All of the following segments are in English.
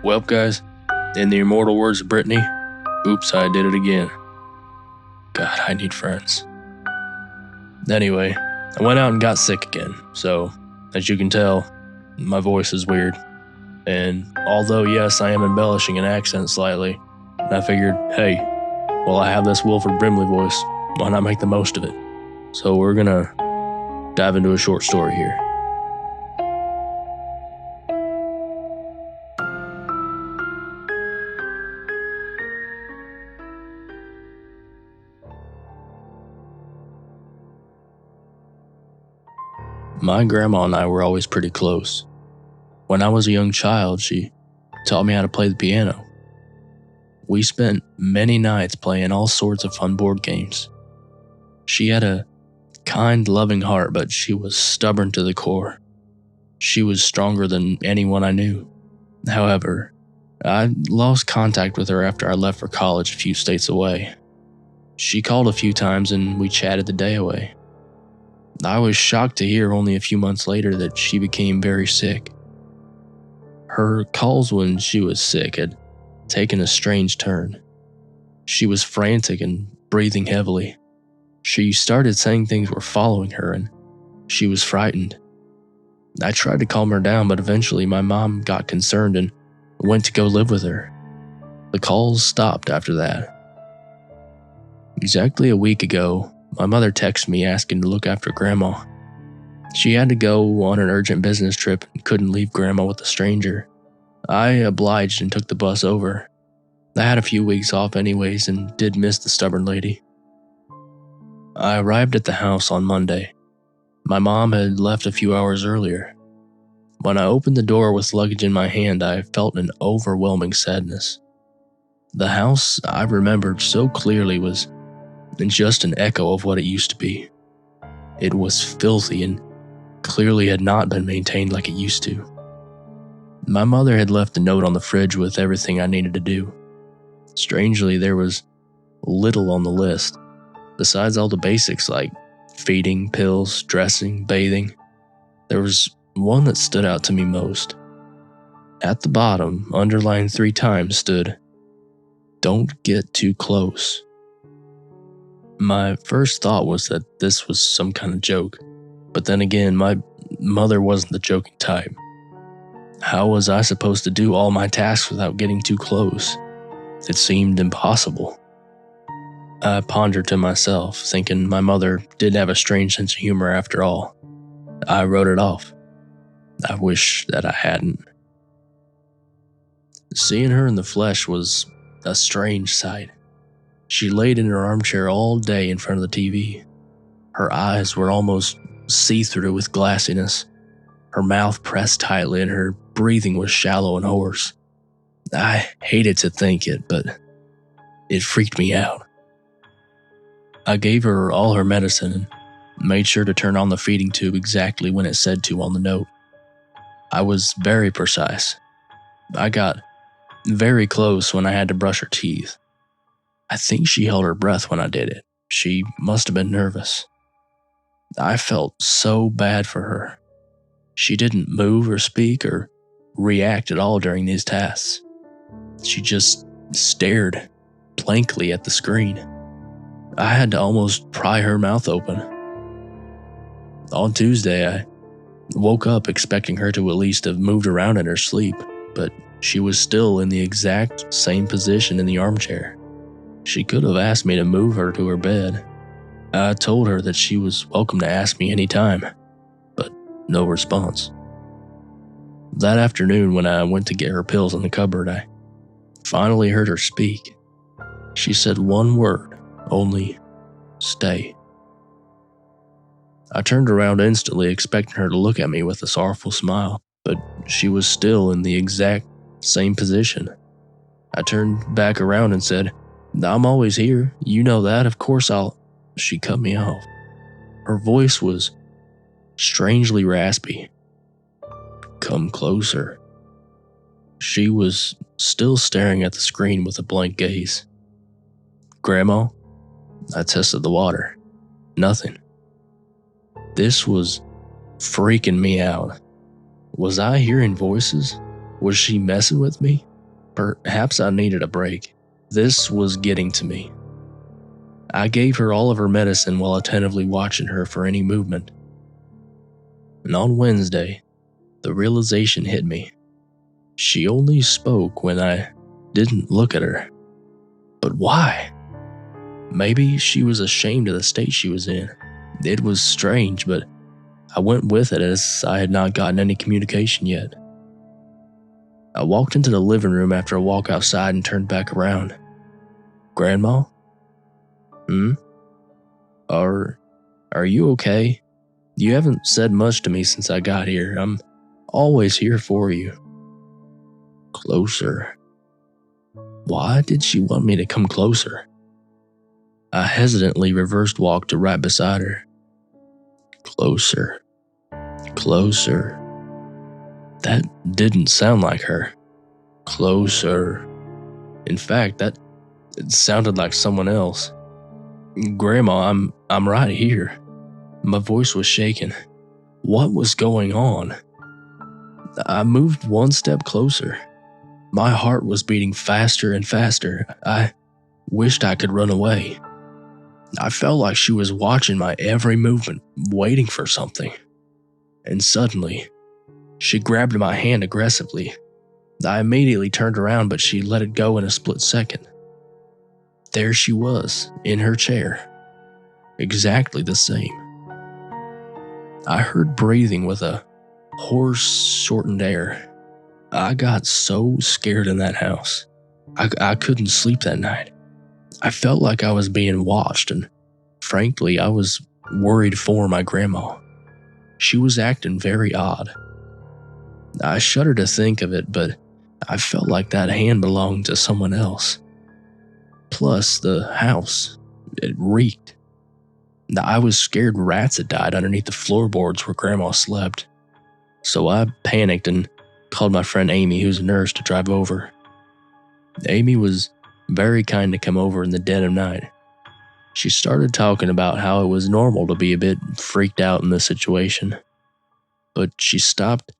Well, guys, in the immortal words of Brittany, oops, I did it again. God, I need friends. Anyway, I went out and got sick again, so, as you can tell, my voice is weird. And although, yes, I am embellishing an accent slightly, I figured, hey, well, I have this Wilford Brimley voice, why not make the most of it? So we're gonna dive into a short story here. My grandma and I were always pretty close. When I was a young child, she taught me how to play the piano. We spent many nights playing all sorts of fun board games. She had a kind, loving heart, but she was stubborn to the core. She was stronger than anyone I knew. However, I lost contact with her after I left for college a few states away. She called a few times and we chatted the day away. I was shocked to hear only a few months later that she became very sick. Her calls when she was sick had taken a strange turn. She was frantic and breathing heavily. She started saying things were following her and she was frightened. I tried to calm her down, but eventually my mom got concerned and went to go live with her. The calls stopped after that. Exactly a week ago, my mother texted me asking to look after Grandma. She had to go on an urgent business trip and couldn't leave Grandma with a stranger. I obliged and took the bus over. I had a few weeks off anyways and did miss the stubborn lady. I arrived at the house on Monday. My mom had left a few hours earlier. When I opened the door with luggage in my hand, I felt an overwhelming sadness. The house I remembered so clearly was just an echo of what it used to be. It was filthy and clearly had not been maintained like it used to. My mother had left a note on the fridge with everything I needed to do. Strangely, there was little on the list, besides all the basics like feeding, pills, dressing, bathing. There was one that stood out to me most. At the bottom, underlined 3 times, stood, "Don't get too close." My first thought was that this was some kind of joke, but then again, my mother wasn't the joking type. How was I supposed to do all my tasks without getting too close? It seemed impossible. I pondered to myself, thinking my mother did have a strange sense of humor after all. I wrote it off. I wish that I hadn't. Seeing her in the flesh was a strange sight. She laid in her armchair all day in front of the TV. Her eyes were almost see-through with glassiness. Her mouth pressed tightly and her breathing was shallow and hoarse. I hated to think it, but it freaked me out. I gave her all her medicine and made sure to turn on the feeding tube exactly when it said to on the note. I was very precise. I got very close when I had to brush her teeth. I think she held her breath when I did it. She must have been nervous. I felt so bad for her. She didn't move or speak or react at all during these tasks. She just stared blankly at the screen. I had to almost pry her mouth open. On Tuesday, I woke up expecting her to at least have moved around in her sleep, but she was still in the exact same position in the armchair. She could have asked me to move her to her bed. I told her that she was welcome to ask me any time, but no response. That afternoon when I went to get her pills in the cupboard, I finally heard her speak. She said one word, only, "Stay." I turned around instantly expecting her to look at me with a sorrowful smile, but she was still in the exact same position. I turned back around and said, "I'm always here. You know that. Of course I'll..." She cut me off. Her voice was strangely raspy. "Come closer." She was still staring at the screen with a blank gaze. "Grandma?" I tested the water. Nothing. This was freaking me out. Was I hearing voices? Was she messing with me? Perhaps I needed a break. This was getting to me. I gave her all of her medicine while attentively watching her for any movement. And on Wednesday, the realization hit me. She only spoke when I didn't look at her. But why? Maybe she was ashamed of the state she was in. It was strange, but I went with it as I had not gotten any communication yet. I walked into the living room after a walk outside and turned back around. Grandma? Are you okay? You haven't said much to me since I got here. I'm always here for you. Closer. Why did she want me to come closer? I hesitantly reversed walked to right beside her. Closer. Closer. That didn't sound like her. Closer. In fact, it sounded like someone else. Grandma, I'm right here. My voice was shaking. What was going on? I moved one step closer. My heart was beating faster and faster. I wished I could run away. I felt like she was watching my every movement, waiting for something. And suddenly, she grabbed my hand aggressively. I immediately turned around, but she let it go in a split second. There she was, in her chair. Exactly the same. I heard breathing with a hoarse, shortened air. I got so scared in that house. I couldn't sleep that night. I felt like I was being watched, and frankly, I was worried for my grandma. She was acting very odd. I shudder to think of it, but I felt like that hand belonged to someone else. Plus, the house, it reeked. I was scared rats had died underneath the floorboards where Grandma slept. So I panicked and called my friend Amy, who's a nurse, to drive over. Amy was very kind to come over in the dead of night. She started talking about how it was normal to be a bit freaked out in this situation. But she stopped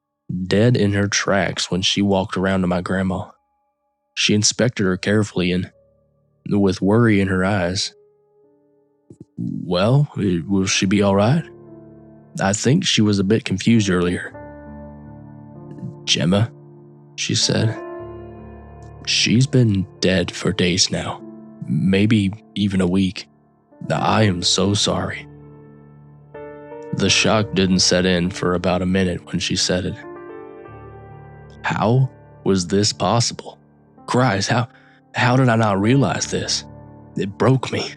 dead in her tracks when she walked around to my grandma. She inspected her carefully and, with worry in her eyes, "Well, will she be all right?" I think she was a bit confused earlier. "Gemma," she said. "She's been dead for days now, maybe even a week. I am so sorry." The shock didn't set in for about a minute when she said it. How was this possible? Christ, how did I not realize this? It broke me.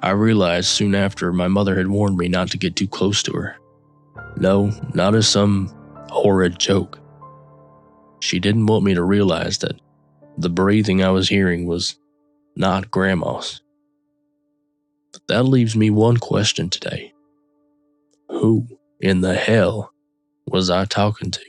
I realized soon after my mother had warned me not to get too close to her. No, not as some horrid joke. She didn't want me to realize that the breathing I was hearing was not Grandma's. But that leaves me one question today. Who in the hell was I talking to?